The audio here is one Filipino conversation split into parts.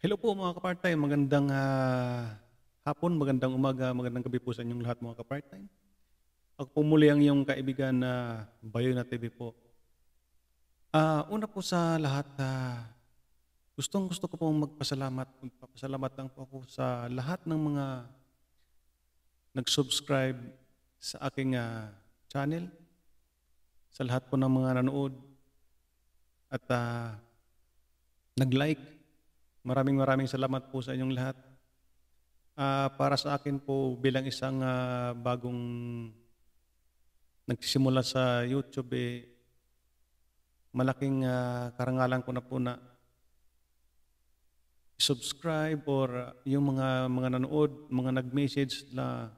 Hello po mga ka-part-time, magandang hapon, magandang umaga, magandang gabi po sa inyong lahat mga ka-part-time. Ako po muli ang iyong kaibigan na Bayona TV po. Una po sa lahat, gustong-gusto ko pong magpasalamat. Magpapasalamat lang po ako sa lahat ng mga nag-subscribe sa aking channel, sa lahat po ng mga nanood at nag-like. Maraming salamat po sa inyong lahat. Para sa akin po bilang isang bagong nagsisimula sa YouTube, malaking karangalan ko na po na subscribe or yung mga nanood, mga nag-message na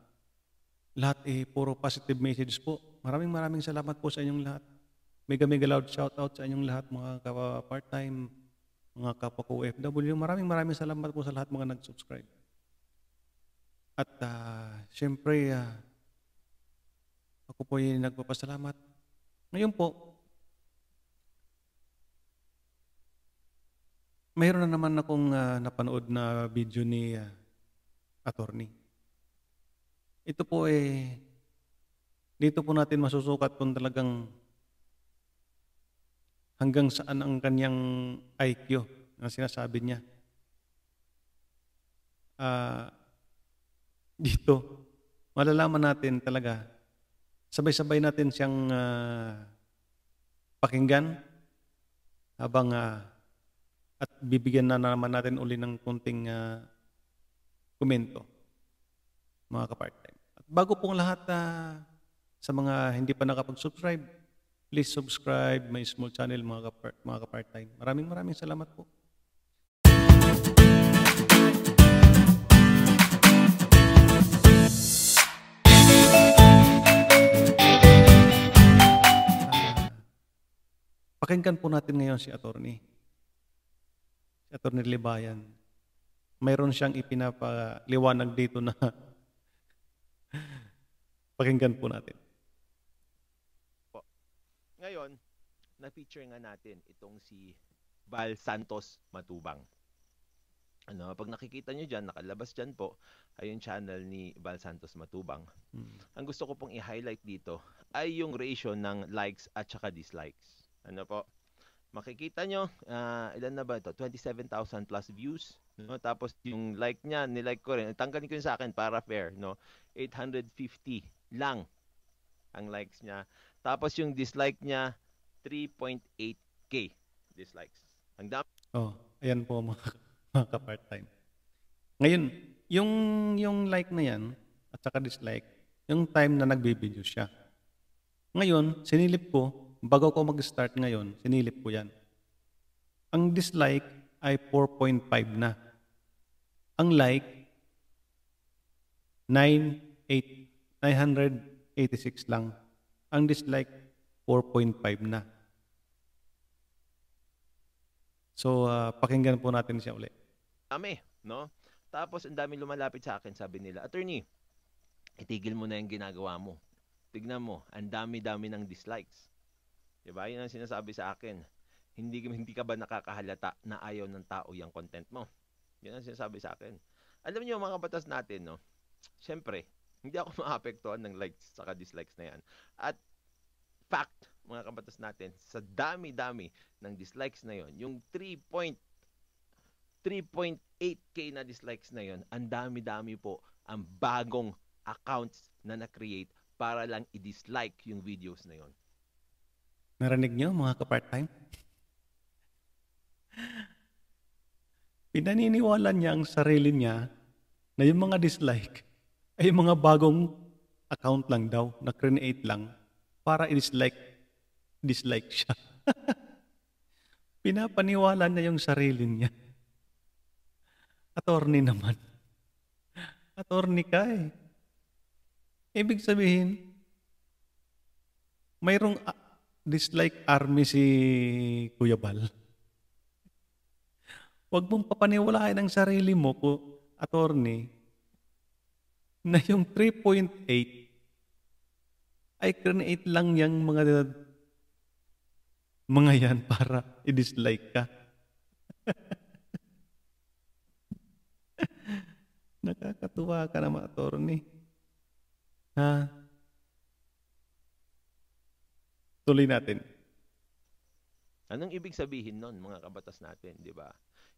lahat puro positive message po. Maraming salamat po sa inyong lahat. Mega loud shoutout sa inyong lahat mga ka-part-time, mga kapwa ko OFW. Maraming salamat po sa lahat mga nag-subscribe. At siyempre, ako po ay nagpapasalamat. Ngayon po, mayroon na naman akong napanood na video ni attorney. Ito po dito po natin masusukat kung talagang hanggang saan ang kanyang IQ na sinasabi niya. Dito, malalaman natin talaga, sabay-sabay natin siyang pakinggan habang at bibigyan na naman natin uli ng kunting komento, mga ka-part-time. At bago pong lahat, sa mga hindi pa nakapag-subscribe, please subscribe my small channel mga ka-part-time. Maraming salamat po. Pakinggan po natin ngayon si attorney. Si attorney Libayan. Mayroon siyang ipinapaliwanag dito na pakinggan po natin. Ngayon, na-feature nga natin itong si Val Santos Matubang. Pag nakikita nyo dyan, nakalabas dyan po, ay yung channel ni Val Santos Matubang. Ang gusto ko pong i-highlight dito ay yung ratio ng likes at saka dislikes. Makikita nyo, ilan na ba ito? 27,000 plus views. Tapos yung like niya, nilike ko rin. Tanggalin ko yun sa akin para fair. 850 lang ang likes niya. Tapos yung dislike niya, 3.8K dislikes. Ang dami. Ayan po mga ka-part-time. Ngayon, yung like na yan, at saka dislike, yung time na nagbibideo siya. Ngayon, sinilip ko, bago ko mag-start ngayon, sinilip ko yan. Ang dislike ay 4.5 na. Ang like, 986 lang. Ang dislike, 4.5 na. So, pakinggan po natin siya ulit. Tapos, ang dami lumalapit sa akin, sabi nila, attorney, itigil mo na yung ginagawa mo. Tignan mo, ang dami-dami ng dislikes. Diba? Yun ang sinasabi sa akin. Hindi ka ba nakakahalata na ayaw ng tao yung content mo? Yun ang sinasabi sa akin. Alam niyo mga kabatas natin, siyempre, hindi ako maapektuhan ng likes saka dislikes na yan. At fact, mga kabatas natin, sa dami-dami ng dislikes na yon, yung 3.8K na dislikes na yon, ang dami-dami po ang bagong accounts na na-create para lang i-dislike yung videos na yon. Narinig niyo mga ka-part-time? Pinaniniwala niya ang sarili niya na yung mga dislike ay yung mga bagong account lang daw, na create lang para i-dislike siya. Pinapaniwala niya yung sarili niya. Attorney naman. Attorney ka eh. Ibig sabihin, mayroong dislike army si Kuya Bal. Huwag mong papaniwalaan ang sarili mo, attorney, na yung 3.8 ay create lang yung mga yan para i-dislike ka. Kakatuwa ka naman, attorney. Ha? Tuloy natin. Anong ibig sabihin nun, mga kabatas natin, di ba?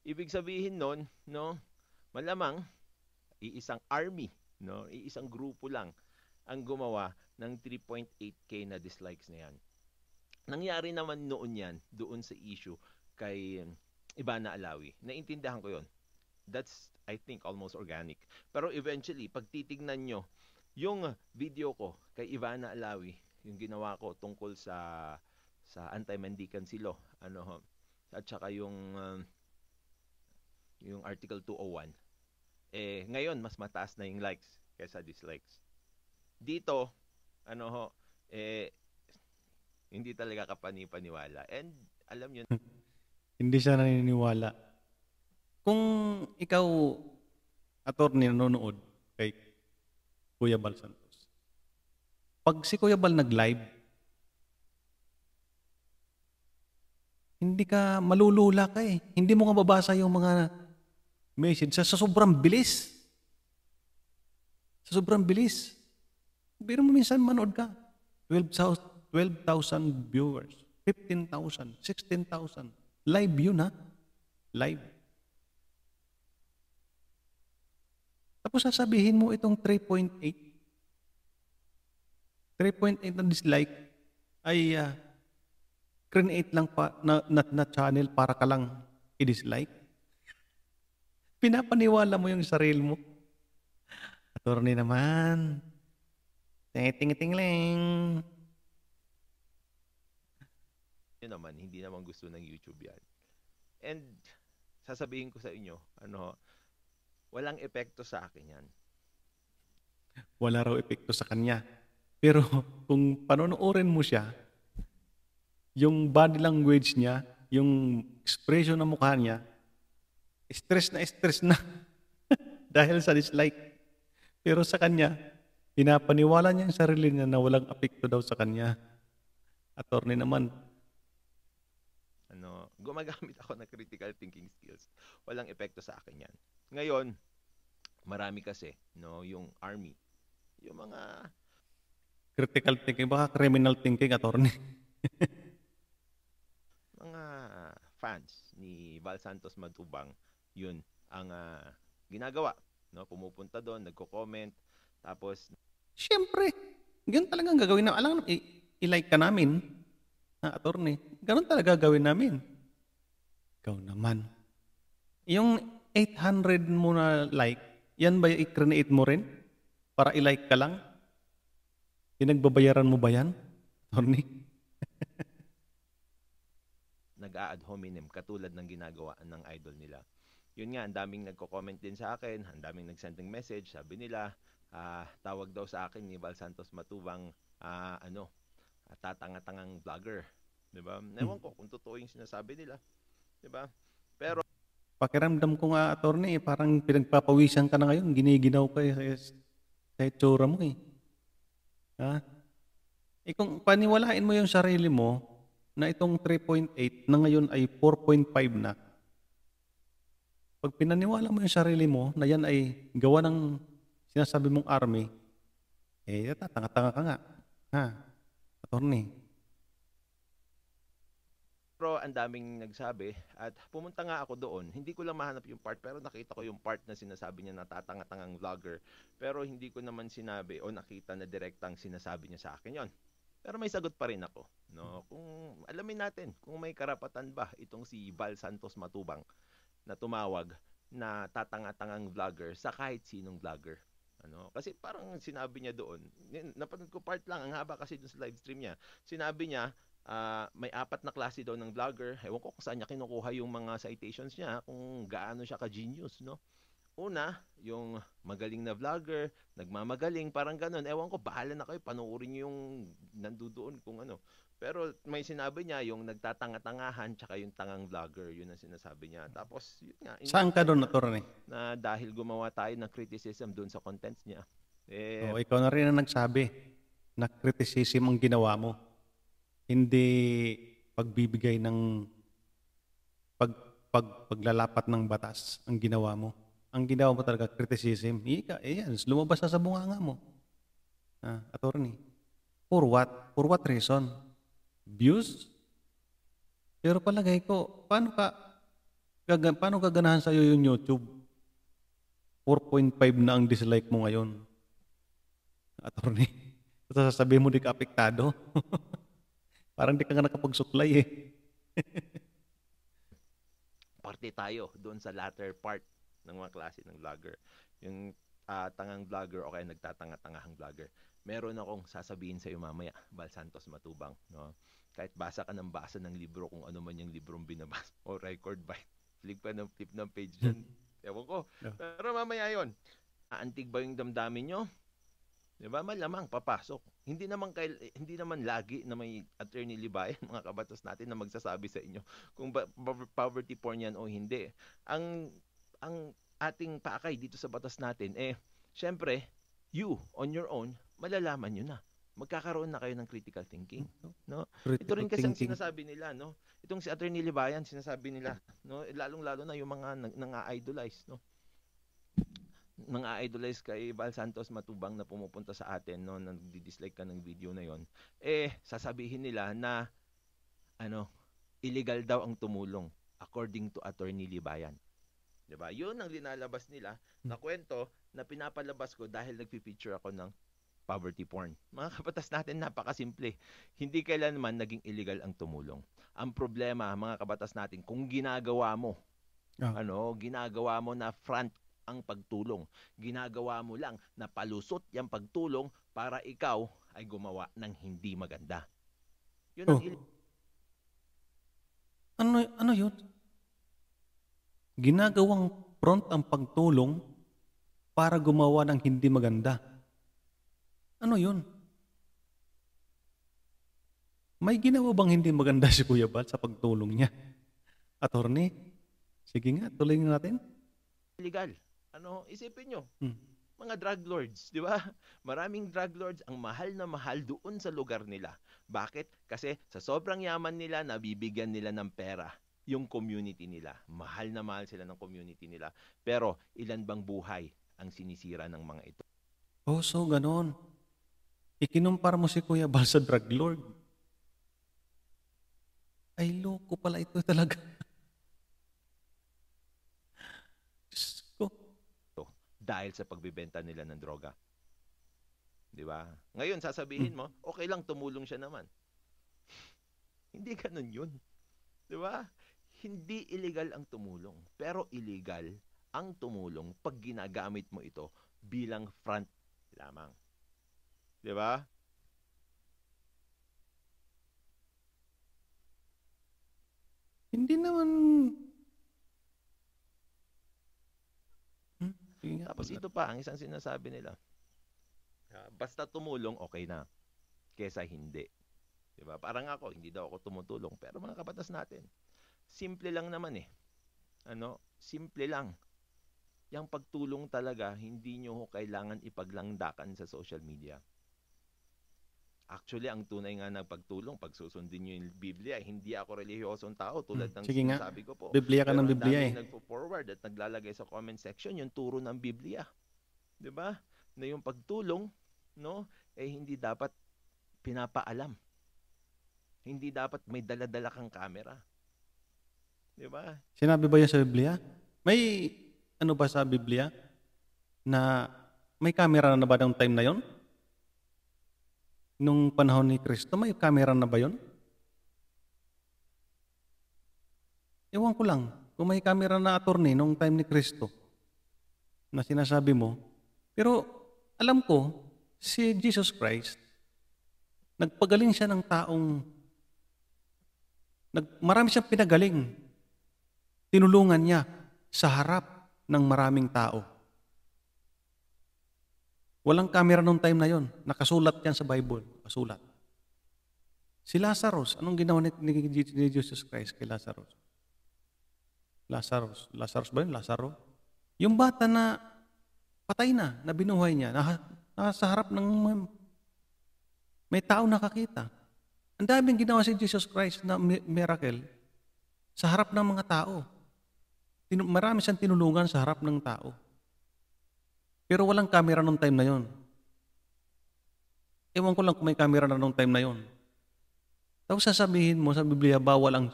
Ibig sabihin nun, no, malamang iisang army, no, iisang grupo lang ang gumawa ng 3.8K na dislikes na yan. Nangyari naman noon yan doon sa issue kay Ivana Alawi. Naintindihan ko yon. That's, I think, almost organic. Pero eventually, pag titignan nyo yung video ko kay Ivana Alawi, yung ginawa ko tungkol sa anti-Mandican Silo, ano ho, at saka yung Article 201, ngayon mas mataas na yung likes kaysa dislikes. Dito, ano ho, hindi talaga kapani-paniwala. And alam nyo, Hindi siya naniniwala. Kung ikaw, attorney, nanonood kay Kuya Bal Santos, pag si Kuya Bal nag-live, hindi ka malulula ka eh. Hindi mo nga babasa yung mga message sa sobrang bilis. Sa sobrang bilis. Pero minsan manood ka, 12,000 viewers, 15,000, 16,000. Live yun ha? Live. Tapos sasabihin mo itong 3.8. 3.8 na dislike ay create lang pa na channel para ka lang i-dislike. Pinapaniwala mo yung sarili mo. Attorney naman. Ting-ting-ting-ling. yun naman, hindi naman gusto ng YouTube yan. And sasabihin ko sa inyo, walang epekto sa akin yan. Wala raw epekto sa kanya. Pero kung panonoorin mo siya, yung body language niya, yung expression ng mukha niya, stress na dahil sa dislike. Pero sa kanya, pinapaniwala niya ang sarili niya na walang epekto daw sa kanya. Attorney naman. Gumagamit ako ng critical thinking skills. Walang epekto sa akin yan. Ngayon, marami kasi, yung army, yung mga Critical thinking, baka criminal thinking, attorney. mga fans ni Val Santos Matubang, yun ang ginagawa. Pumupunta doon, nagko-comment, tapos Siyempre, ganun talagang gagawin na. Alam, i-like ka namin, attorney. Ganun talaga gawin namin. Ikaw naman. Yung 800 mo na like, yan ba i-create mo rin? Para i-like ka lang? Pinagbabayaran mo ba yan, attorney? nag-a-ad hominem katulad ng ginagawa ng idol nila. Yun nga, ang daming nagko-comment din sa akin, ang daming nag-sending message, sabi nila, tawag daw sa akin ni Val Santos Matubang, tatanga-tangang vlogger. Diba? Ewan ko kung totoo yung sinasabi nila. Diba? Pero Pakiramdam ko nga, attorney, parang pinagpapawisan ka na ngayon, giniginaw ka sa itsura mo eh. Ha? Kung paniwalain mo yung sarili mo na itong 3.8 na ngayon ay 4.5 na, pag pinaniwala mo yung sarili mo na yan ay gawa ng sinasabi mong army, tatanga-tanga ka nga. Ha? Attorney. Pero ang daming nagsabi at pumunta nga ako doon. Hindi ko lang mahanap yung part pero nakita ko yung part na sinasabi niya na tatanga-tangang vlogger. Pero hindi ko naman sinabi o nakita na direktang sinasabi niya sa akin yon. Pero may sagot pa rin ako. Kung alamin natin kung may karapatan ba itong si Val Santos Matubang na tumawag na tatanga-tangang vlogger sa kahit sinong vlogger. Kasi parang sinabi niya doon, napanood ko part lang, ang haba kasi doon sa live stream niya. Sinabi niya, may 4 na klase daw ng vlogger. Ewan ko kung saan niya kinukuha yung mga citations niya, kung gaano siya ka-genius, Una, yung magaling na vlogger, nagmamagaling, parang ganun. Ewan ko, bahala na kayo, panoorin niyo yung nandoon kung ano. Pero may sinabi niya, yung nagtatanga-tangahan, tsaka yung tangang vlogger, yun ang sinasabi niya. Tapos, yun nga. Saan ka doon, attorney? Na dahil gumawa tayo ng criticism doon sa contents niya. Ikaw na rin ang nagsabi na criticism ang ginawa mo. Hindi pagbibigay ng paglalapat ng batas ang ginawa mo. ang ginawa mo talaga, criticism, yan, lumabas na sa bunganga mo. Attorney. For what? For what reason? Views? Pero palagay ko, paano gaganahan sa'yo yung YouTube? 4.5 na ang dislike mo ngayon. Attorney. Tapos sasabihin mo di ka apektado. Parang di ka nga nakapagsuklay eh. Parte tayo doon sa latter part ng mga klase ng vlogger. Yung tangang vlogger o kaya nagtatanga-tangahang vlogger. Meron akong sasabihin sa iyo mamaya, Val Santos Matubang, no? Kahit basa ka ng basa ng libro, kung ano man yung librong binabasa o record by flip ng page dyan. Ewan ko. Pero mamaya yon. Aantig ba yung damdamin nyo? Diba? Malamang papasok. Hindi naman lagi na may attorney libayan, mga kabatas natin, na magsasabi sa inyo kung poverty porn yan o hindi. Ang ating pakay dito sa batas natin, syempre, you, on your own, malalaman nyo na. Magkakaroon na kayo ng critical thinking, no? Ito rin kasi ang sinasabi nila, no? Itong si Attorney Libayan, sinasabi nila, no? Lalong-lalo na yung mga nang-idolize, no? Nang-idolize kay Val Santos Matubang na pumupunta sa atin, no? Nagdi-dislike ka ng video na yon. Sasabihin nila na illegal daw ang tumulong according to Attorney Libayan. 'Di ba? 'Yun ang linalabas nila na kwento na pinapalabas ko dahil nagpi-feature ako ng poverty porn. Mga kabatas natin, napakasimple. Hindi kailanman naging illegal ang tumulong. Ang problema, mga kabatas natin, kung ginagawa mo, ginagawa mo na front ang pagtulong. Ginagawa mo lang na palusot yung pagtulong para ikaw ay gumawa ng hindi maganda. Yun ang ano yun? Ginagawang front ang pagtulong para gumawa ng hindi maganda. Ano yun? May ginawa bang hindi maganda si Kuya Val sa pagtulong niya? Attorney? Sige nga, tuloy natin. Illegal. Isipin nyo. Mga drug lords, di ba? Maraming drug lords ang mahal na mahal doon sa lugar nila. Bakit? Kasi sa sobrang yaman nila, nabibigyan nila ng pera yung community nila. Mahal na mahal sila ng community nila. Pero ilan bang buhay ang sinisira ng mga ito? So ganon. Ikinumpara mo si Kuya Val sa drug lord. Ay, loko pala ito talaga. Diyos ko. Dahil sa pagbibenta nila ng droga. Di ba? Ngayon, sasabihin mo, okay lang, tumulong siya naman. Hindi ganun yun. Di ba? Hindi illegal ang tumulong. Pero illegal ang tumulong pag ginagamit mo ito bilang front lamang. Di ba? Hindi naman... Tapos ito pa, ang isang sinasabi nila. Basta tumulong, okay na. Kesa hindi. Di ba? Parang ako, hindi daw ako tumutulong. Pero mga kabatas natin, simple lang naman eh. Simple lang. Yang pagtulong talaga, hindi nyo kailangan ipaglangdakan sa social media. Actually, ang tunay nga ng pagtulong, pag susundin nyo yung Biblia, hindi ako relihiyosong tao tulad ng sinasabi ko po. Biblia ka ng Biblia Pero ang nagpo-forward at naglalagay sa comment section yung turo ng Biblia. 'Di ba? Na yung pagtulong, no, hindi dapat pinapaalam. Hindi dapat may dala-dala kang camera. 'Di ba? Sinabi ba yan sa Biblia? May ba sa Biblia na may camera na ba ng time na yon? Nung panahon ni Kristo, may camera na ba yon? Ewan ko lang kung may camera na, attorney, nung time ni Kristo na sinasabi mo. Pero alam ko, si Jesus Christ, nagpagaling siya ng taong, marami siyang pinagaling. Tinulungan niya sa harap ng maraming tao. Walang camera nung time na yon. Nakasulat yan sa Bible. Nakasulat. Si Lazarus, anong ginawa ni Jesus Christ kay Lazarus? Lazarus ba yun? Lazaro? Yung bata na patay na binuhay niya, nasa harap ng may tao nakakita. Ang daming ginawa si Jesus Christ na miracle sa harap ng mga tao. Marami siyang tinulungan sa harap ng tao. Pero walang camera nung time na yon. Ewan ko lang kung may camera na nung time na yon. Tapos sasabihin mo sa Biblia, bawal ang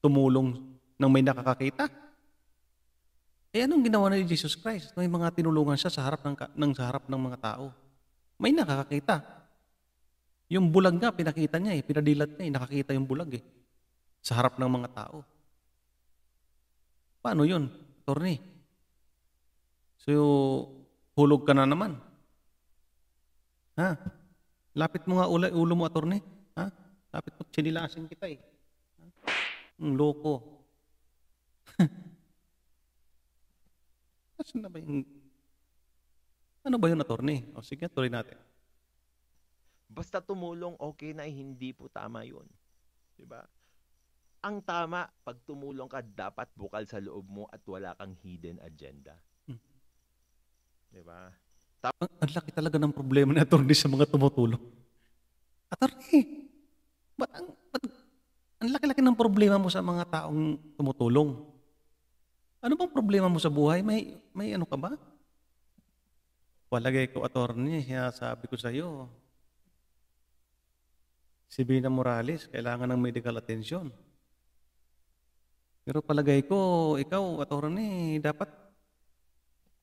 tumulong ng may nakakakita. Eh anong ginawa ni Jesus Christ? May mga tinulungan siya sa harap sa harap ng mga tao. May nakakakita. Yung bulag nga, pinakita niya pinadilat niya nakakita yung bulag sa harap ng mga tao. Paano yun, attorney? So, hulog ka na naman. Ha? Lapit mo nga ulo mo, attorney. Ha? Lapit mo, chinilasin kita Ang loko. Ano ba yung... Ano ba yun, attorney? O sige, tuloy natin. Basta tumulong, okay na, hindi po tama yun. Diba? Ang tama, pag tumulong ka, dapat bukal sa loob mo at wala kang hidden agenda. Diba? Ang laki talaga ng problema ni attorney sa mga tumutulong. Attorney, ba't ang laki-laki ng problema mo sa mga taong tumutulong? Ano bang problema mo sa buhay? May ano ka ba? Palagay ko, attorney, sabi ko sa iyo, si Bina Morales, kailangan ng medical attention. Pero palagay ko, ikaw, attorney, dapat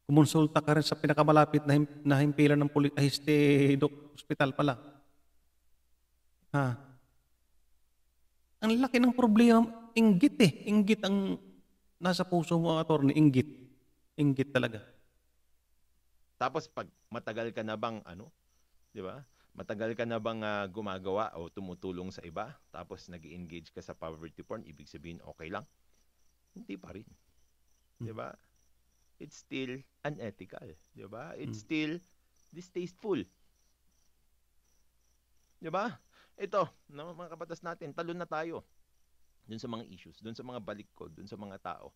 kumonsulta ka rin sa pinakamalapit na himpilan ng hospital pala. Ha? Ang laki ng problema, inggit Inggit ang nasa puso mo, attorney, inggit. Inggit talaga. Tapos pag matagal ka na bang di ba? Matagal ka na bang gumagawa o tumutulong sa iba, tapos nag-engage ka sa poverty porn, ibig sabihin okay lang? Hindi pa rin. 'Di ba? It's still unethical, 'di ba? It's still distasteful. 'Di ba? Ito, mga kabatas natin, talon na tayo dun sa mga issues, dun sa mga balikod, dun sa mga tao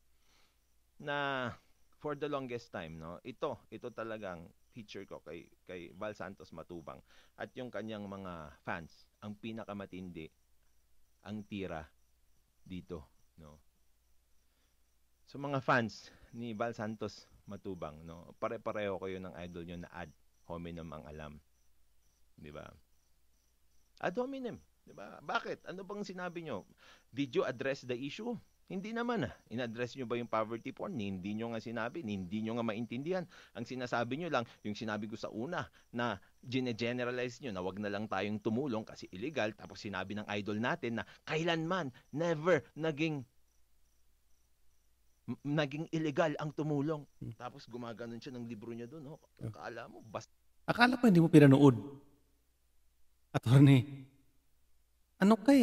na for the longest time, no? Ito talagang feature ko kay Val Santos Matubang at yung kanyang mga fans, ang pinakamatindi ang tira dito, no? So mga fans ni Val Santos Matubang, no? Pare-pareho kayo ng idol nyo na ad hominem ang alam. 'Di ba? Ad hominem, 'di ba? Bakit? Ano bang sinabi nyo? Did you address the issue? Hindi naman In-address nyo ba yung poverty porn? Hindi nyo nga sinabi, hindi nyo nga maintindihan. Ang sinasabi nyo lang, yung sinabi ko sa una, na gine-generalize nyo na wag na lang tayong tumulong kasi illegal. Tapos sinabi ng idol natin na kailanman, never naging illegal ang tumulong. Tapos gumaganon siya ng libro niya doon. No? Akala mo, Akala ko hindi mo pinanood. Attorney, ano ka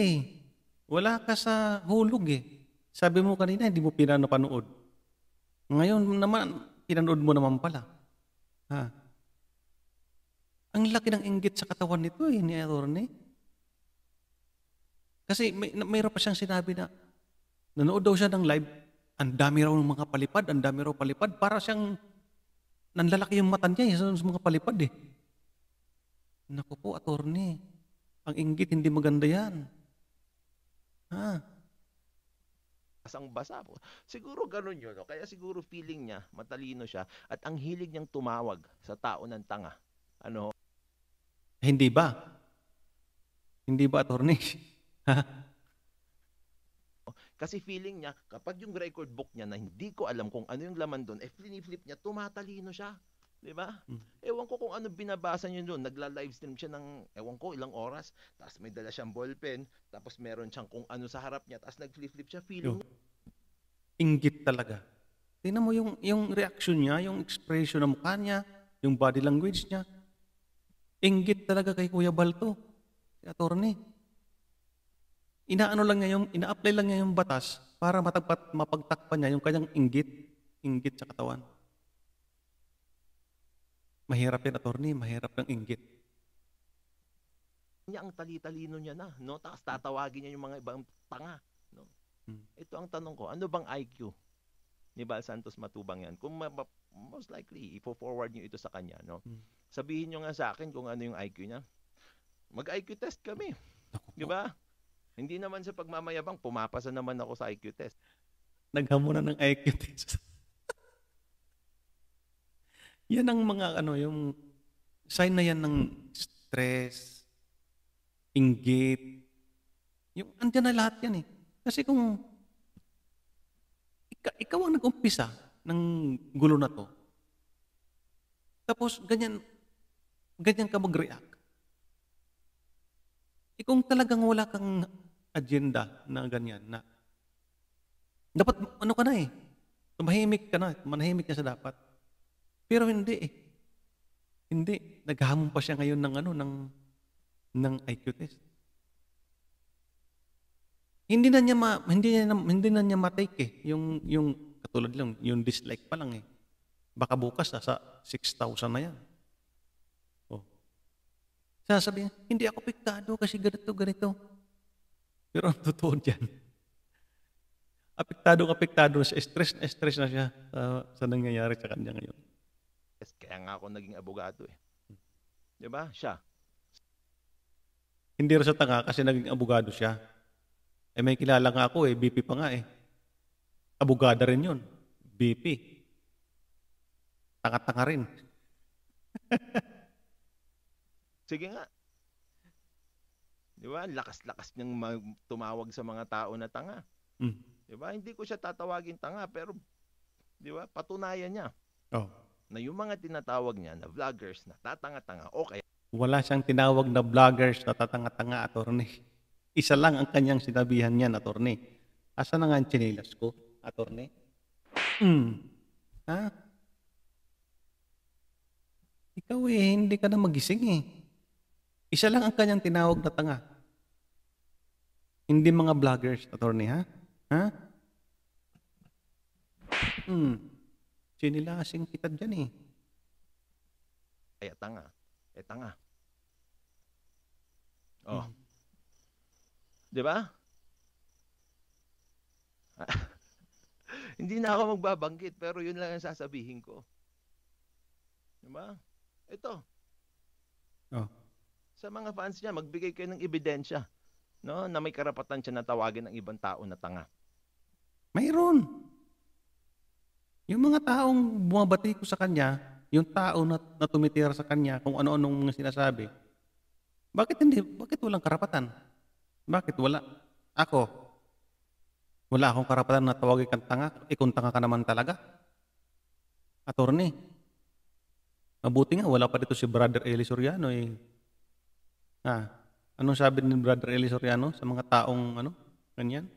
wala ka sa hulog Sabi mo kanina, hindi mo pinapanood. Ngayon naman, pinanood mo naman pala. Ha? Ang laki ng inggit sa katawan nito ni attorney. Kasi mayroon pa siyang sinabi na nanood daw siya ng live, ang dami raw ng mga palipad, ang dami raw palipad. Para siyang nanlalaki yung mata niya sa mga palipad Naku po, attorney. Ang inggit, hindi maganda yan. Ha? Basang-basa po. Siguro ganun yun. No? Kaya siguro feeling niya, matalino siya, at ang hilig niyang tumawag sa tao ng tanga. Hindi ba? Hindi ba, attorney? Kasi feeling niya, kapag yung record book niya na hindi ko alam kung ano yung laman doon, flip niya, tumatalino siya. Diba? Ewan ko kung ano binabasa niyo doon. Nagla-livestream siya ng, ewan ko, ilang oras. Tapos may dala siyang ballpen. Tapos meron siyang kung ano sa harap niya. Tapos nag-flip siya. Feeling inggit talaga. Tingnan mo yung reaction niya, yung expression ng mukha niya, yung body language niya. Inggit talaga kay Kuya Balto, si attorney. Ina-apply lang niya yung batas para mapagtakpan niya yung kanyang inggit sa katawan. Mahirap yan, attorney. Mahirap ng inggit. Niya ang tali-talino niya na, no? Tapos tatawagin niya yung mga ibang tanga, no? Ito ang tanong ko, ano bang IQ ni Val Santos Matubang yan? Kung most likely, ipo-forward niyo ito sa kanya, no? Sabihin niyo nga sa akin kung ano yung IQ niya. Mag-IQ test kami. Di ba? Hindi naman sa pagmamayabang, pumapasa naman ako sa IQ test. Naghamunan ng IQ test. Yan ang mga ano, yung sign na yan ng stress, inggit. Yung andyan na lahat yan eh. Kasi kung ikaw ang nag-umpisa ng gulo na to, tapos ganyan ka mag-react. Kung talagang wala kang agenda na ganyan, na dapat ano ka na eh, tumahimik ka na, manahimik ka sa dapat. Pero hindi eh. Hindi. Naghamon pa siya ngayon ng ano, ng IQ test. Hindi na niya matake eh. Yung katulad lang, yung dislike pa lang eh. Baka bukas sa 6,000 na yan. Oh. Sasabihin, hindi ako apektado kasi ganito. Pero ang totoo dyan, apektado na siya, stress na siya sa nangyayari sa kanya ngayon. Kaya nga ako naging abogado eh. Di ba? Siya. Hindi rin sa tanga kasi naging abogado siya. Eh may kilala nga ako eh, BP pa nga eh. Abogada rin yun. BP. Tanga-tanga rin. Sige nga. Di ba? Lakas-lakas niyang tumawag sa mga tao na tanga. Di ba? Hindi ko siya tatawagin tanga, pero di ba? Patunayan niya. Oh. Na yung mga tinatawag niya na vloggers na tatanga-tanga, okay. Wala siyang tinawag na vloggers na tatanga-tanga, attorney. Isa lang ang kanyang sinabihan niyan, attorney. Asa na nga ang tsinelas ko, attorney? Ha? Ikaw eh, hindi ka na magising eh. Isa lang ang kanyang tinawag na tanga. Hindi mga vloggers, attorney, ha? Ha? Sinilasing kita dyan eh. Ay, tanga. Tanga. Oh. Di ba? Hindi na ako magbabanggit, pero yun lang ang sasabihin ko. Di ba? Ito. Oh. Sa mga fans niya, magbigay kayo ng ebidensya, no, na may karapatan siya na tawagin ng ibang tao na tanga. Mayroon. Yung mga taong bumabati ko sa kanya, yung tao na tumitira sa kanya kung ano-anong mga sinasabi, bakit walang karapatan? Bakit wala? Ako, wala akong karapatan na tawagin kang tanga, kung tanga ka naman talaga. Attorney, mabuti nga, wala pa dito si Brother Eli Soriano eh. Anong sabi ni Brother Eli Soriano sa mga taong ganyan?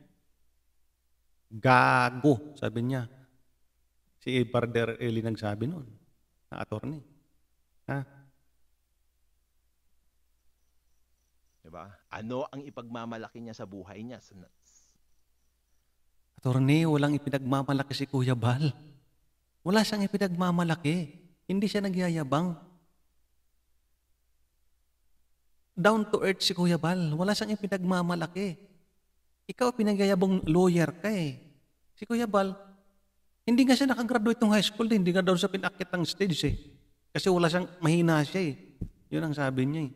Gago, sabi niya. Si Brother Eli nagsabi noon, na attorney. Diba? Ano ang ipagmamalaki niya sa buhay niya? Attorney, walang ipinagmamalaki si Kuya Bal. Wala siyang ipinagmamalaki. Hindi siya nagyayabang. Down to earth si Kuya Bal. Wala siyang ipinagmamalaki. Ikaw pinagyayabang lawyer ka eh. Si Kuya Bal, hindi nga siya nakagraduate ng high school, hindi nga daw sa pinakit ng stage eh. Kasi wala siyang, mahina siya eh. Yun ang sabi niya eh.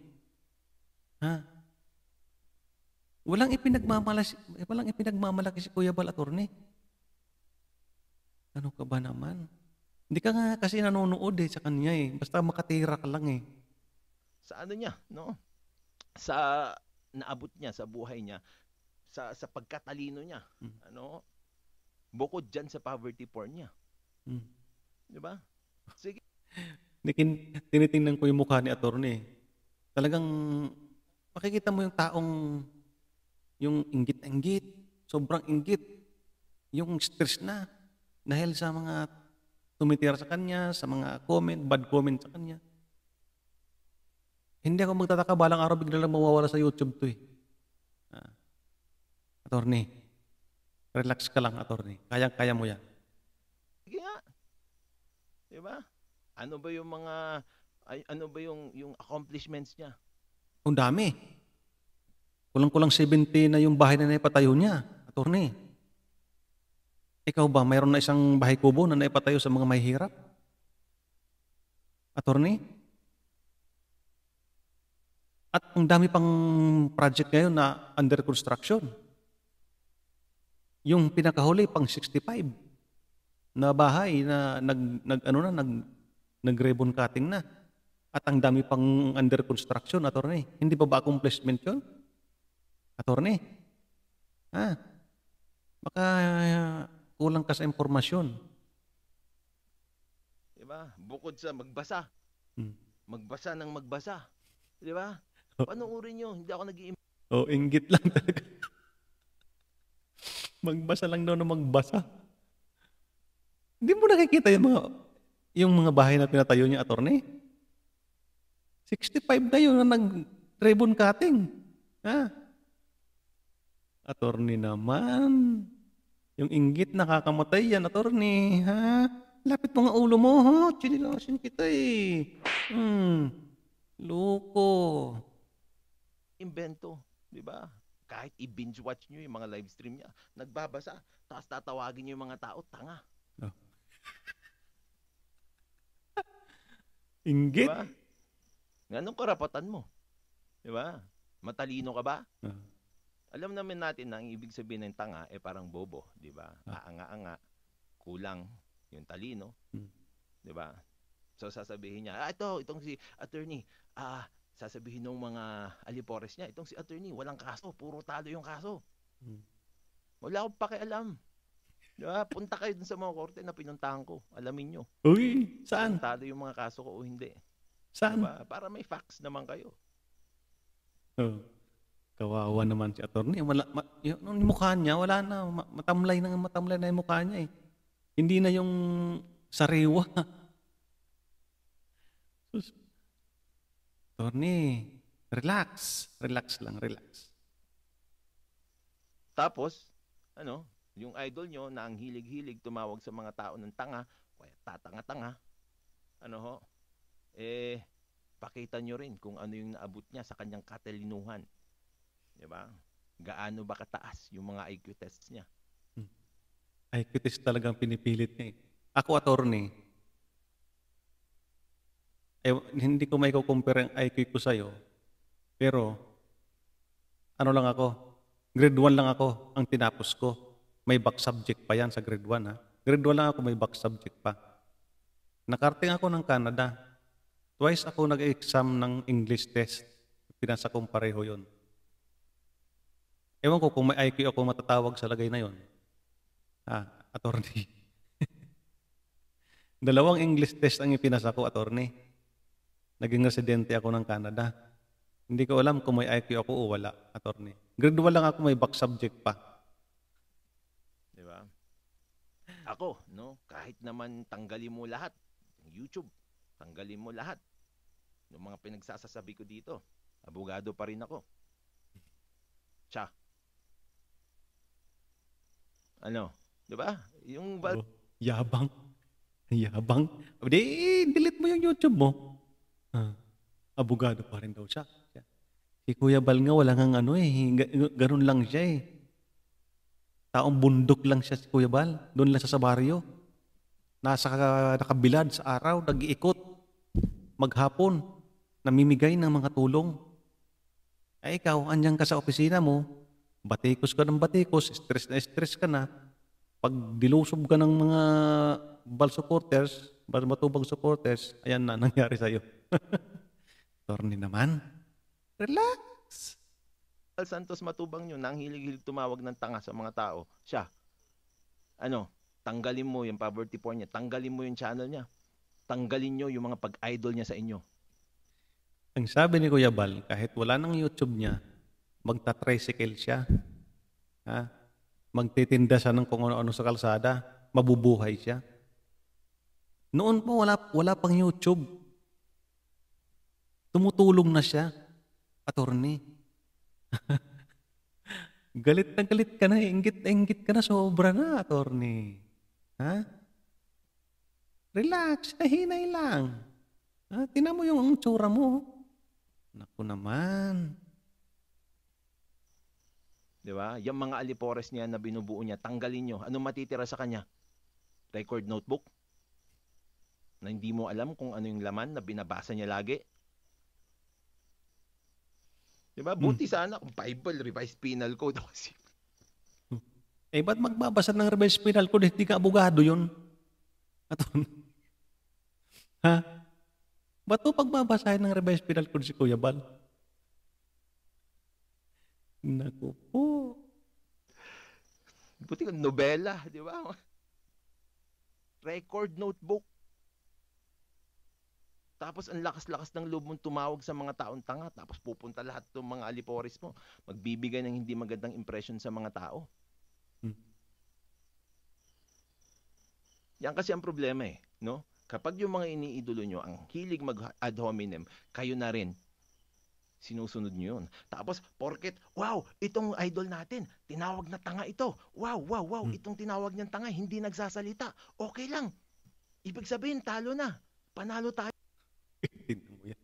Walang ipinagmamalaki si Kuya Bal, attorney. Ano ka ba naman? Hindi ka nga kasi nanonood eh sa kanya eh. Basta makatira ka lang eh. Sa ano niya, no? Sa naabot niya, sa buhay niya, sa pagkatalino niya, bukod dyan sa poverty porn niya. Di ba? Sige. Tinitingnan ko yung mukha ni attorney. Talagang makikita mo yung taong yung inggit-inggit, sobrang inggit, yung stress na dahil sa mga tumitira sa kanya, sa mga bad comment sa kanya. Hindi ako magtataka, balang araw bigla lang mawawala sa YouTube to eh. Attorney, relax ka lang, attorney. Kaya mo yan. Sige nga. Diba? Ano ba yung accomplishments niya? Ang dami. Kulang-kulang 70 na yung bahay na naipatayo niya, attorney. Ikaw ba, mayroon na isang bahay kubo na naipatayo sa mga mahihirap? Attorney? At ang dami pang project ngayon na under construction. Yung pinakahuli pang 65 na bahay na nag-ribbon cutting na. At ang dami pang under construction, attorney. Hindi pa ba accomplishment yun? Attorney? Ha? Baka kulang ka sa impormasyon. Diba? Bukod sa magbasa. Hmm. Magbasa ng magbasa. Diba? Panoorin nyo. Hindi ako Inggit lang talaga. Magbasa lang daw na magbasa. Hindi mo nakikita yung mga bahay na pinatayo niya, attorney? 65 na yun na nag-ribbon cutting. Ha? Attorney naman. Yung inggit nakakamatay yan, attorney. Ha? Lapit mo nga ulo mo, ha? Chinilasin kita eh. Loko. Invento. Diba? Kahit i-binge watch nyo yung mga live stream niya, nagbabasa, tapos tatawagin nyo yung mga tao, tanga. Oh. Inggit? Diba? Anong karapatan mo? Diba? Matalino ka ba? Alam naman natin na ang ibig sabihin ng tanga parang bobo, diba? Aanga-anga, kulang yung talino. Diba? So sasabihin niya, itong si attorney, sasabihin ng mga alipores niya, itong si attorney, walang kaso, puro talo yung kaso. Wala akong pakialam. Diba? Punta kayo dun sa mga korte na pinuntahan ko. Alamin nyo. Uy, saan? Talo yung mga kaso ko o hindi. Saan? Diba? Para may facts naman kayo. Kawawa naman si attorney. Yung mukha niya, wala na. Matamlay na yung mukha niya eh. Hindi na yung sariwa. Attorney, relax. Relax lang, relax. Tapos, yung idol nyo na ang hilig-hilig tumawag sa mga tao ng tanga, o tatanga-tanga, pakita nyo rin kung ano yung naabot niya sa kanyang katalinuhan. Diba? Gaano ba kataas yung mga IQ tests niya? IQ test talagang pinipilit niya eh. Ako, attorney, hindi ko may compare ang IQ ko sa'yo, pero lang ako, grade 1 lang ako ang tinapos ko. May back subject pa yan sa grade 1 ha. Grade 1 lang ako, may back subject pa. Nakarating ako ng Canada. Twice ako nag-exam ng English test. Pinasa kong pareho yun. Ewan ko kung may IQ ako matatawag sa lagay na yun. Attorney. 2 English test ang ipinasa ko, attorney. Naging residente ako ng Canada. Hindi ko alam kung may IQ ako o wala, attorney. Grade 1 lang ako, may back subject pa. Diba? Ako, kahit naman tanggalin mo lahat, YouTube, tanggalin mo lahat. Yung mga pinagsasasabi ko dito, abogado pa rin ako. Siya. Diba? Yung Yabang. Yabang. Delete mo yung YouTube mo. Abogado pa rin daw siya. Si Kuya Bal nga wala nga ganun lang siya eh. Taong bundok lang siya si Kuya Bal. Doon lang siya sa baryo. Nakabilad sa araw, nag-iikot. Maghapon, namimigay ng mga tulong. Ikaw, andyan ka sa opisina mo, batikos ka ng batikos, stress na stress ka na. Pag dilusob ka ng mga matubang supporters, ayan na, nangyari sa'yo. Attorney naman, relax. Santos Matubang nyo, nang hilig-hilig tumawag ng tanga sa mga tao, siya, tanggalin mo yung poverty porn niya, tanggalin mo yung channel niya, tanggalin nyo yung mga pag-idol niya sa inyo. Ang sabi ni Kuya Bal, kahit wala ng YouTube niya, magta-tricycle siya. Magtitinda siya ng kung ano-ano sa kalsada, mabubuhay siya. Noon po, wala pang YouTube. Tumutulong na siya, attorney. Galit ka na, inggit ka na, sobra na, attorney. Relax, hinay lang. Tingnan mo yung tsura mo. Naku naman. Diba? Yung mga alipores niya na binubuo niya, tanggalin nyo. Anong matitira sa kanya? Record notebook? Na hindi mo alam kung ano yung laman na binabasa niya lagi? Diba? Buti sana kung Bible, revised penal code. Ba't magbabasa ng revised penal code? Hindi ka abogado yun. Ha? Ba't po pagbabasahin ng revised penal code si Kuya Bal? Naku po. Buti ka nobela, di ba? Record notebook. Tapos ang lakas-lakas ng loob mong tumawag sa mga taong tanga. Tapos pupunta lahat ng mga aliporis mo. Magbibigay ng hindi magandang impression sa mga tao. Hmm. Yan kasi ang problema eh. No? Kapag yung mga iniidolo nyo, ang hilig mag-ad hominem, kayo na rin. Sinusunod nyo yun. Tapos, porket, wow, itong idol natin, tinawag na tanga ito. Wow, itong tinawag niyang tanga, hindi nagsasalita. Okay lang. Ibig sabihin, talo na. Panalo tayo. Tingnan mo yan.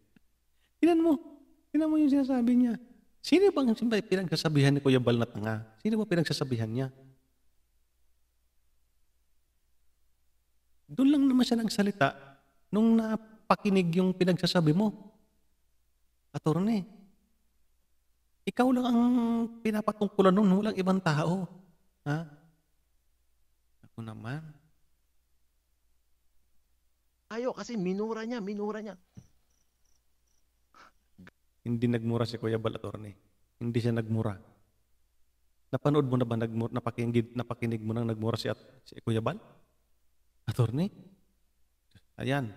Tingnan mo yung sinasabi niya. Sino bang pinagsasabihan ni Kuya Bal na tanga? Sino ba pinagsasabihan niya? Doon lang naman siya nagsalita nung napakinig yung pinagsasabi mo. Attorney, ikaw lang ang pinapatungkulan nun, walang ibang tao. Ha? Ako naman. Ayo, kasi minura niya. Hindi nagmura si Kuya Bal, attorney. Hindi siya nagmura. Napanood mo na ba, napakinig mo nang nagmura si Kuya Bal? Attorney? Ayan.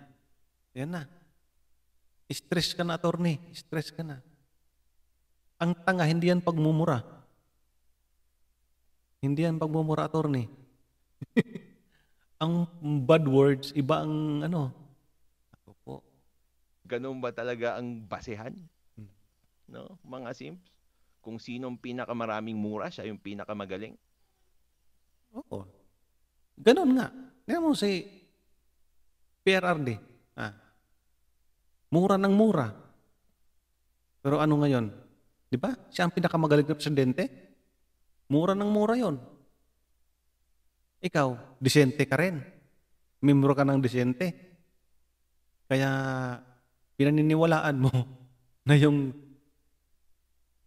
Ayan na. Stress ka na, attorney. Stress ka na. Ang tanga, hindi yan pagmumura. Hindi yan pagmumura, attorney. Ang bad words, iba ang ano. Ako po. Ganun ba talaga ang basehan? No, mga simps? Kung sinong pinakamaraming mura, siya yung pinakamagaling. Oo. Ganun nga. Tingnan mo si PRRD. Mura ng mura. Pero ano ngayon? Di ba? Siya ang pinakamagaling na presidente. Mura ng mura yon. Ikaw, disente ka rin. Membro ka ng disente. Kaya pinaniniwalaan mo na yung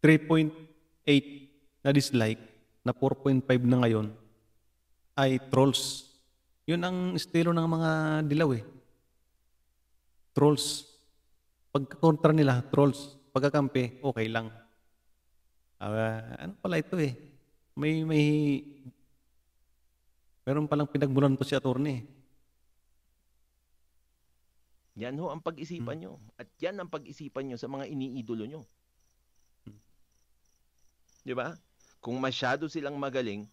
3.8 na dislike na 4.5 na ngayon ay trolls. Yun ang estilo ng mga dilaw eh. Trolls. Pagkakontra nila, trolls. Pagkakampi, okay lang. Ano pala ito eh. Meron palang pinagmulan to si attorney. Yan ho ang pag-isipan nyo. At yan ang pag-isipan nyo sa mga iniidolo nyo. Di ba? Kung masyado silang magaling,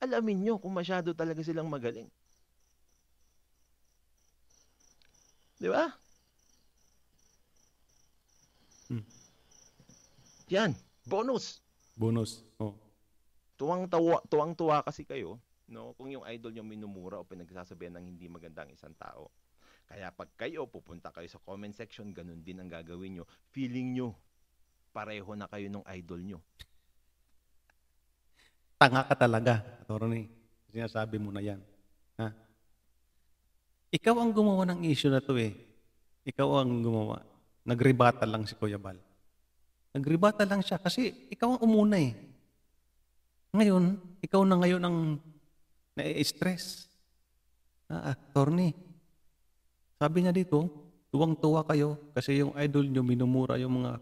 alamin nyo kung masyado talaga silang magaling. Di ba? Yan, bonus. Bonus. Oh. Tuwang-tuwa kasi kayo, no? Kung yung idol nyo minumura o pinagsasabihan ng hindi magandang isang tao. Kaya pag kayo pupunta kayo sa comment section, ganun din ang gagawin nyo. Feeling nyo, pareho na kayo ng idol nyo. Tanga ka talaga, attorney. Sinasabi mo na yan. Ha? Ikaw ang gumawa ng issue na to eh. Ikaw ang gumawa. Nagrebata lang si Kuya Bal. Nagrebata lang siya kasi ikaw ang umuna eh. Ngayon, ikaw na ngayon ang na-stress. Attorney, sabi niya dito, tuwang-tuwa kayo kasi yung idol nyo minumura yung mga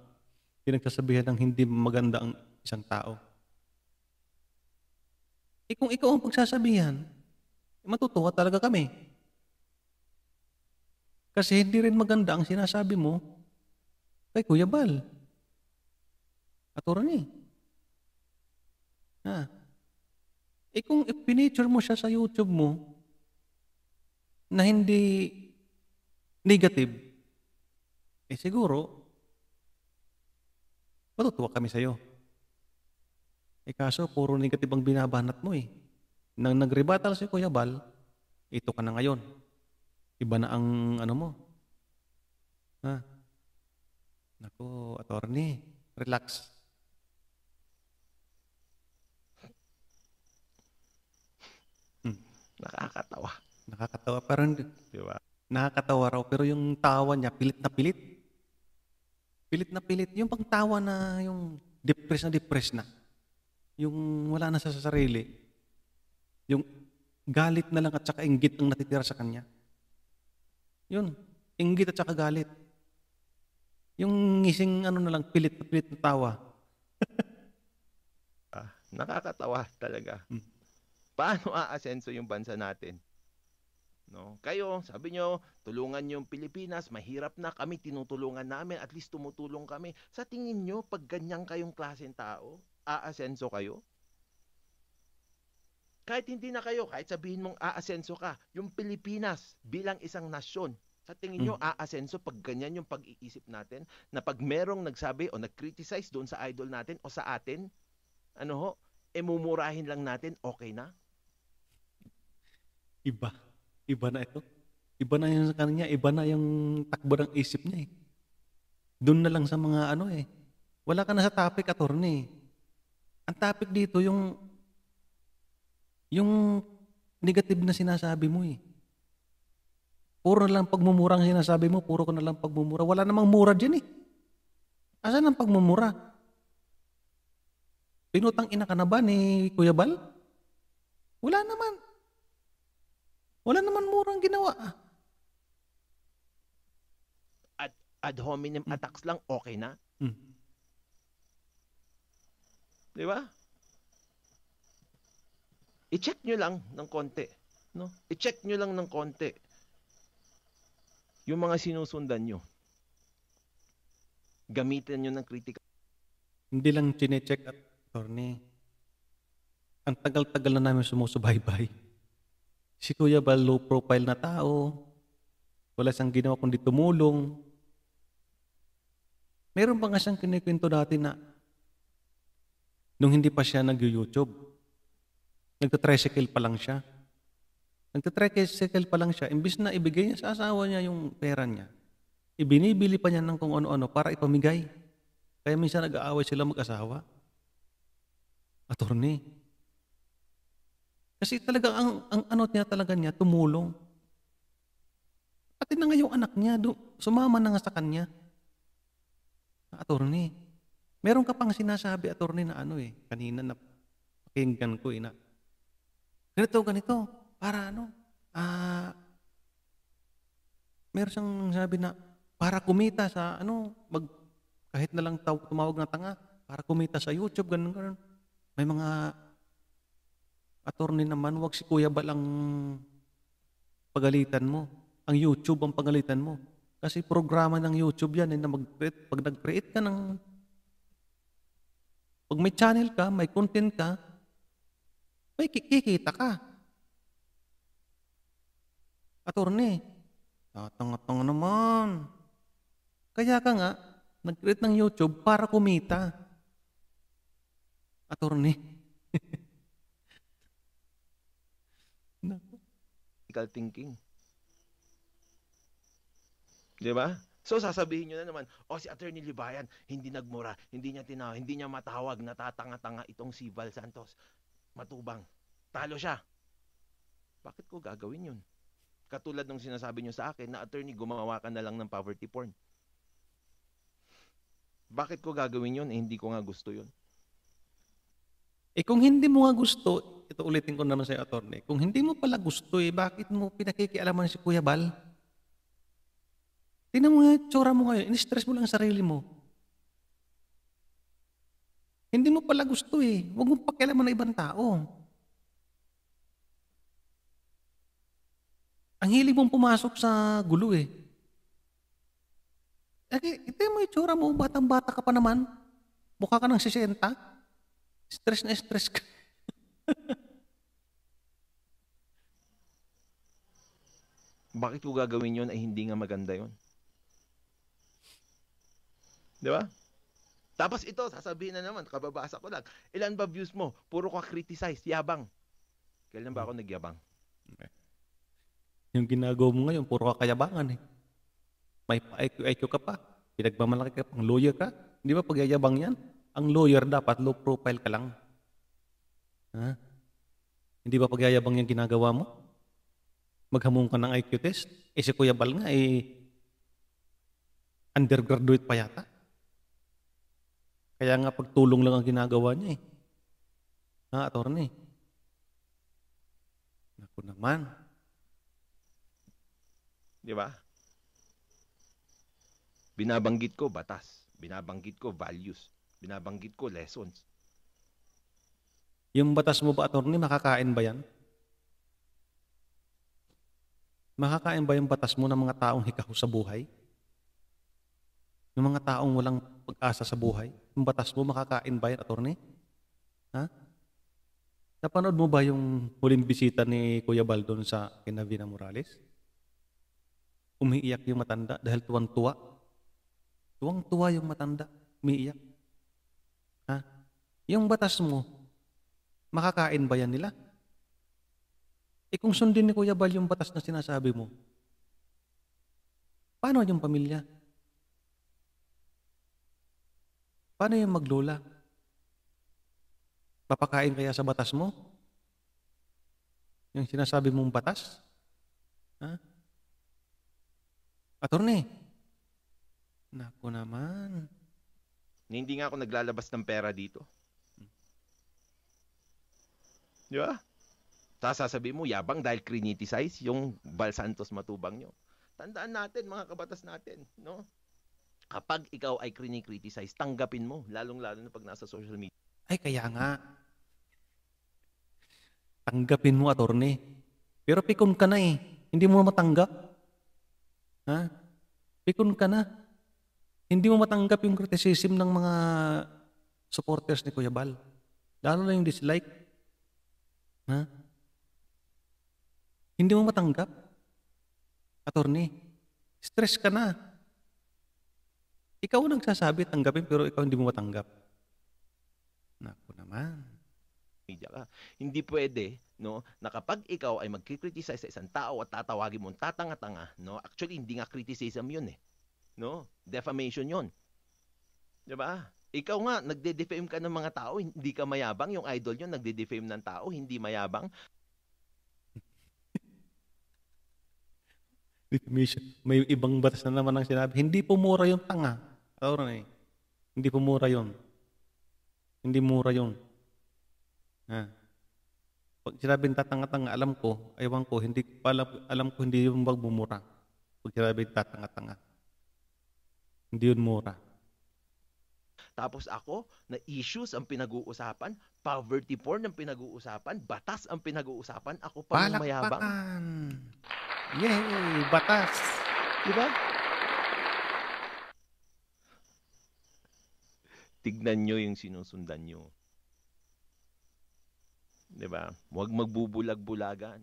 pinagsasabihan ng hindi maganda ang isang tao. Kung ikaw ang pagsasabihan, matutuwa talaga kami. Kasi hindi rin maganda ang sinasabi mo kay Kuya Bal. Attorney. Kung ipiniture mo siya sa YouTube mo na hindi negative, siguro, matutuwa kami sa'yo. Kaso, puro negative ang binabanat mo eh. Nang nag-rebuttal si Kuya Bal, ito ka na ngayon. Iba na ang ano mo. Naku, attorney, relax. Nakakatawa. Nakakatawa, pero hindi. Diba? Nakakatawa raw, pero yung tawa niya, pilit na pilit. Pilit na pilit. Yung pagtawa na yung depressed na. Yung wala na sa sarili. Yung galit na lang at saka inggit ang natitira sa kanya. Yun. Inggit at saka galit. Yung ngising ano na lang, pilit na tawa. Nakakatawa talaga. Paano aasenso yung bansa natin? No? Kayo, sabi nyo, tulungan yung Pilipinas, mahirap na kami, tinutulungan namin, at least tumutulong kami. Sa tingin nyo, pag ganyan kayong klaseng tao, aasenso kayo? Kahit hindi na kayo, kahit sabihin mong aasenso ka, yung Pilipinas bilang isang nasyon, sa tingin nyo, aasenso pag ganyan yung pag-iisip natin, na pag merong nagsabi o nag-criticize doon sa idol natin o sa atin, ano ho, mumurahin lang natin, okay na? Iba. Iba na ito. Iba na yung sa kanya, iba na yung takbo ng isip niya eh. Doon na lang sa mga ano eh. Wala ka na sa topic, attorney. Ang topic dito, yung negative na sinasabi mo eh. Puro na lang pagmumura ang sinasabi mo, puro ka na lang pagmumura. Wala namang mura dyan eh. Asan ang pagmumura? Pinutang ina ka na ba ni Kuya Bal? Wala naman. Wala naman murang ginawa. At ad hominem attacks lang, okay na? Di ba? I-check nyo lang ng konti. No? I-check nyo lang ng konti yung mga sinusundan nyo. Gamitin nyo ng critical. Hindi lang chinecheck at attorney. Ang tagal-tagal na namin sumusubaybay. Si Kuya Bal, low profile na tao. Wala siyang ginawa kundi tumulong. Meron pa nga siyang kinikwento dati na nung hindi pa siya nag-YouTube, nagtatricycle pa lang siya. Nagtatricycle pa lang siya, imbis na ibigay niya sa asawa niya yung pera niya, ibinibili pa niya ng kung ano-ano para ipamigay. Kaya minsan nag-aaway sila mag-asawa. Attorney. Kasi talaga ang ano niya talaga niya, tumulong. Pati na nga yung anak niya, sumama na nga sa kanya. Attorney. Meron ka pang sinasabi, attorney, na ano eh, kanina na pakinggan ko eh, na ganito, para ano, meron siyang sabi na, para kumita sa ano, kahit na lang tumawag na tanga, para kumita sa YouTube, ganun. May mga attorney naman, wag si Kuya Bal ang pagalitan mo. Ang YouTube ang pagalitan mo. Kasi programa ng YouTube yan, na pag nag-create ka ng, pag may channel ka, may content ka, may kikita ka. Attorney, tanga-tanga naman. Kaya ka nga, nag-create ng YouTube para kumita. Attorney. Critical thinking. Di ba? So sasabihin nyo na naman, si Attorney Libayan, hindi nagmura, hindi niya tinawag, hindi niya matawag, natatanga-tanga itong si Val Santos. Matubang. Talo siya. Bakit ko gagawin yun? Katulad ng sinasabi nyo sa akin na attorney, gumawa ka na lang ng poverty porn. Bakit ko gagawin yun? Hindi ko nga gusto yun. Kung hindi mo nga gusto, ito ulitin ko naman sa attorney, kung hindi mo pala gusto bakit mo pinakikialaman si Kuya Bal? Tingnan mo nga, tsura mo ngayon, in-stress mo lang ang sarili mo. Hindi mo pala gusto huwag mong pakialaman ng ibang tao. Ang hilig mong pumasok sa gulo ito mo yung tsura mo, batang-bata ka pa naman. Mukha ka ng 60. Stress na stress ka. Bakit ko gagawin yun hindi nga maganda yun? Di ba? Tapos ito, sasabihin na naman, kababasa ko lang, ilan ba views mo? Puro ka criticize, yabang. Kailan ba ako nagyabang? Okay. Yung ginagawa mo ngayon, puro ka kayabangan May pa-IQ ka pa. Pinagmamalaki ka pang lawyer ka. Di ba pagyayabang yan? Ang lawyer dapat low profile ka lang. Ha? Hindi ba pagyayabang yung ginagawa mo? Maghamon ka ng IQ test? Si Kuya Bal nga undergraduate pa yata. Kaya nga pagtulong lang ang ginagawa niya Ha, attorney? Naku naman. Di ba? Binabanggit ko batas, binabanggit ko values, binabanggit ko lessons. Yung batas mo ba, attorney, makakain ba yan? Makakain ba yung batas mo ng mga taong hikaw sa buhay? Yung mga taong walang pag-asa sa buhay? Yung batas mo, makakain ba yan, attorney? Ha? Napanood mo ba yung huling bisita ni Kuya Bal doon sa kina Vina Morales? Umiiyak yung matanda dahil tuwang-tuwa. Tuwang-tuwa yung matanda, umiiyak. Ha? Yung batas mo, makakain ba yan nila? Eh kung sundin ni Kuya Bal yung batas na sinasabi mo, paano yung pamilya? Paano yung maglola? Papakain kaya sa batas mo? Yung sinasabi mong batas? Ha? Attorney, naku naman. Hindi nga ako naglalabas ng pera dito. Di ba? Sasabihin mo, yabang dahil criniticize yung Bal Santos Matubang nyo. Tandaan natin, mga kabatas natin, no? Kapag ikaw ay criticize, tanggapin mo, lalong-lalo na pag nasa social media. Ay, kaya nga. Tanggapin mo, attorney. Pero pikon ka na eh. Hindi mo matanggap. Ha? Pikon ka na. Hindi mo matanggap yung criticism ng mga supporters ni Kuya Bal. Lalo na yung dislike. Ha? Hindi mo matanggap. Attorney, stress ka na. Ikaw ang nagsasabi, tanggapin, pero ikaw hindi mo matanggap. Naku naman. Media ka. Hindi pwede, no, na kapag ikaw ay magkikriticize sa isang tao at tatawagin mo tatanga-tanga, no, actually hindi nga criticism yun eh. No? Defamation yun. 'Di ba? Ikaw nga, nagde-defame ka ng mga tao, hindi ka mayabang. Yung idol yun, nagde-defame ng tao, hindi mayabang. Defamation. May ibang batas na naman ang sinabi. Hindi po mura yung tanga. Attorney, hindi po mura yun. Hindi mura yun. Ha? Pag sinabing tatanga-tanga, alam ko, ewan ko, hindi alam ko hindi yung magmumura. Pag sinabing tatanga-tanga. Hindi yun mura. Tapos ako, na issues ang pinag-uusapan, poverty porn ang pinag-uusapan, batas ang pinag-uusapan, ako pa yung mayabang. Palakpakan! Yay! Batas! Diba? Tignan nyo yung sinusundan nyo. Diba? Huwag magbubulag-bulagan.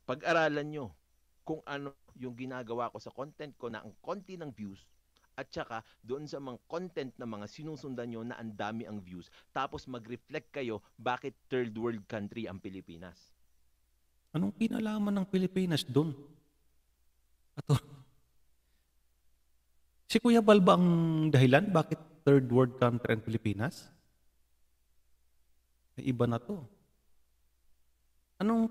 Pag-aralan nyo kung ano yung ginagawa ko sa content ko na ang konti ng views at saka doon sa mga content na mga sinusundan nyo na ang dami ang views. Tapos mag-reflect kayo bakit third world country ang Pilipinas. Anong kinalaman ng Pilipinas doon? Si Kuya Bal ba ang dahilan bakit third world country ang Pilipinas? Ay, iba na to. Anong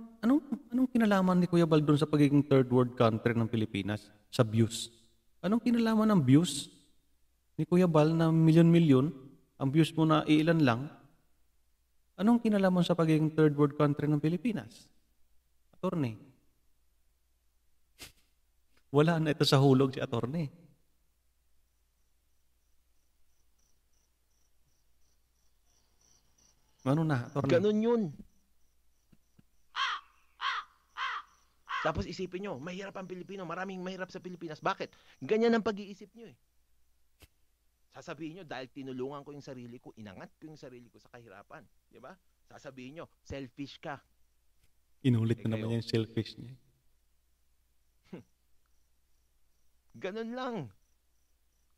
kinalaman ni Kuya Bal doon sa pagiging third world country ng Pilipinas? Sa views. Anong kinalaman ng views ni Kuya Bal na milyon-milyon? Ang views mo na ilan lang? Anong kinalaman sa pagiging third world country ng Pilipinas? Attorney. Wala na ito sa hulog si attorney. Ano na, attorney? Ganun yun. Tapos isipin nyo, mahirap ang Pilipino, maraming mahirap sa Pilipinas. Bakit? Ganyan ang pag-iisip nyo eh. Sasabihin nyo, dahil tinulungan ko yung sarili ko, inangat ko yung sarili ko sa kahirapan. Di ba? Sasabihin nyo, selfish ka. Inulit na naman yung selfish niya. Ganun lang.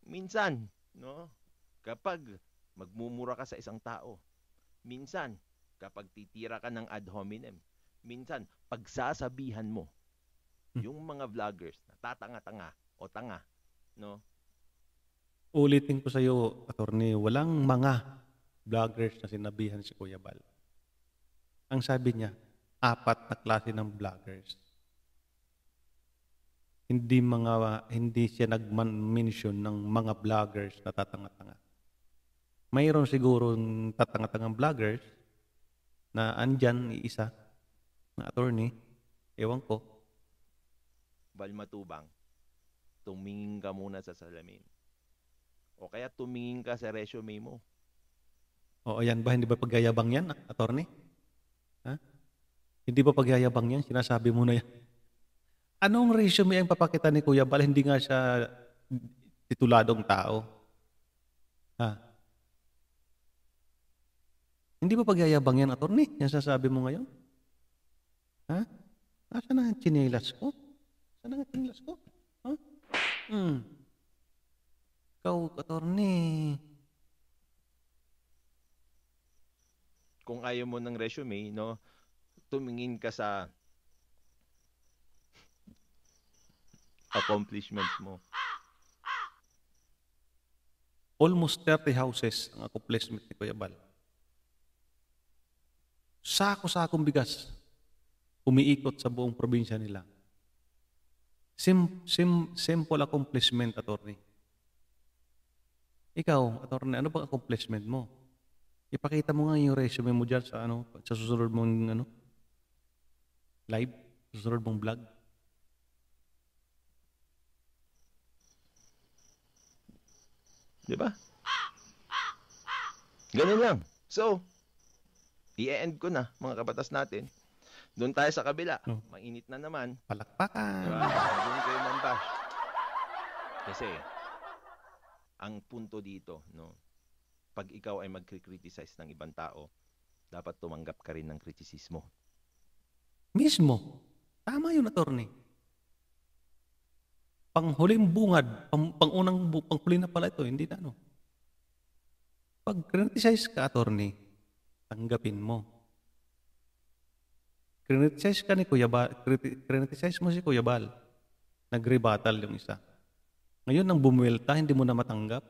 Minsan, no? Kapag magmumura ka sa isang tao, minsan, kapag titira ka ng ad hominem, minsan, pagsasabihan mo, yung mga vloggers na tatanga-tanga o tanga, no? Ulitin ko sa iyo, attorney, walang mga vloggers na sinabihan si Kuya Bal. Ang sabi niya, 4 na klase ng vloggers. Hindi siya nag-mention ng mga vloggers na tatanga-tanga. Mayroon siguro tatanga-tangang vloggers na andyan isa na attorney, ewan ko. Val Matubang, tumingin ka muna sa salamin. O kaya tumingin ka sa resume mo. O ayan ba, hindi ba pagyayabang yan, attorney? Ha? Hindi ba pagyayabang yan? Sinasabi mo na yan. Anong resume ang papakita ni Kuya Bal? Hindi nga siya tituladong tao. Ha? Hindi ba pagyayabang yan, attorney? Yan sasabi mo ngayon? Ha? Nasaan na ang tsinelas ko? Saan na ang tsinelas ko? Ha? Ikaw, attorney. Kung ayaw mo ng resume, no, tumingin ka sa accomplishments mo. Almost 30 houses ang accomplishment ni Kuya Bal. Sako-sakong bigas umiikot sa buong probinsya nila. Simple accomplishment, attorney. Ikaw, attorney, ano bang accomplishment mo? Ipakita mo nga yung resume mo dyan sa sa susunod mong live, susunod mong vlog. Di ba? Ganun lang. So, i-end ko na, mga kabatas natin. Doon tayo sa kabila. Mainit na naman. Palakpakan. Diba? Doon kayo mambash. Kasi, ang punto dito, no, pag ikaw ay mag-criticize ng ibang tao, dapat tumanggap ka rin ng kritisismo. Mismo. Tama yun, attorney. Panghuling bungad, panghuli na pala ito, hindi na Pag criticize ka, attorney, tanggapin mo. Criticize ka ni Kuya Bal, criticize mo si Kuya Bal. Nag-rebuttal yung isa. Ngayon, nang bumuwelta, hindi mo na matanggap.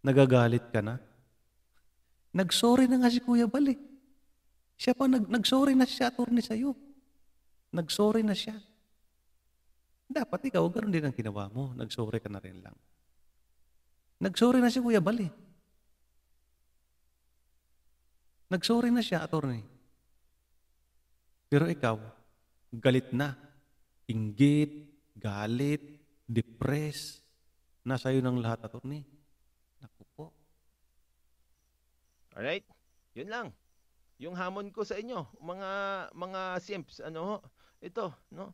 Nagagalit ka na. Nag-sorry na nga si Kuya Bal eh. Siya pa, nag-sorry na siya, attorney, sa'yo. Nag-sorry na siya. Dapat ikaw, ganoon din ang ginawa mo. Nag-sorry ka na rin lang. Nag-sorry na si Kuya Bal eh. Nag-sorry na siya, attorney. Pero ikaw, galit na. Inggit, galit, depressed. Nasa iyo ng lahat, attorney. Naku po. Alright? Yun lang. Yung hamon ko sa inyo, mga simps, ito, no?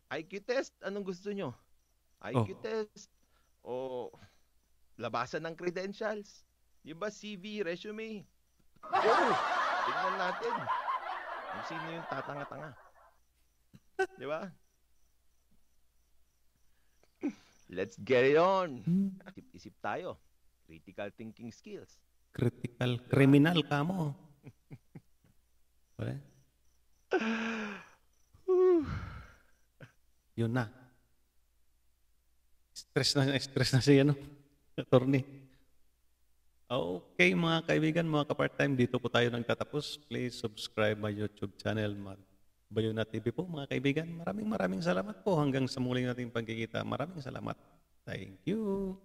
IQ test, anong gusto nyo? IQ test o labasan ng credentials? Yung ba CV, resume? Go! Tignan natin. Kung sino yung tatanga-tanga. Di ba? Let's get it on. Isip-isip tayo. Critical thinking skills. Critical, criminal ka mo. Wala? Yun na. Stress na siya, attorney. Okay, mga kaibigan, mga ka-part-time, dito po tayo nagtatapos. Please subscribe my YouTube channel, Bayona TV po, mga kaibigan. Maraming salamat po hanggang sa muling nating pagkikita. Maraming salamat. Thank you.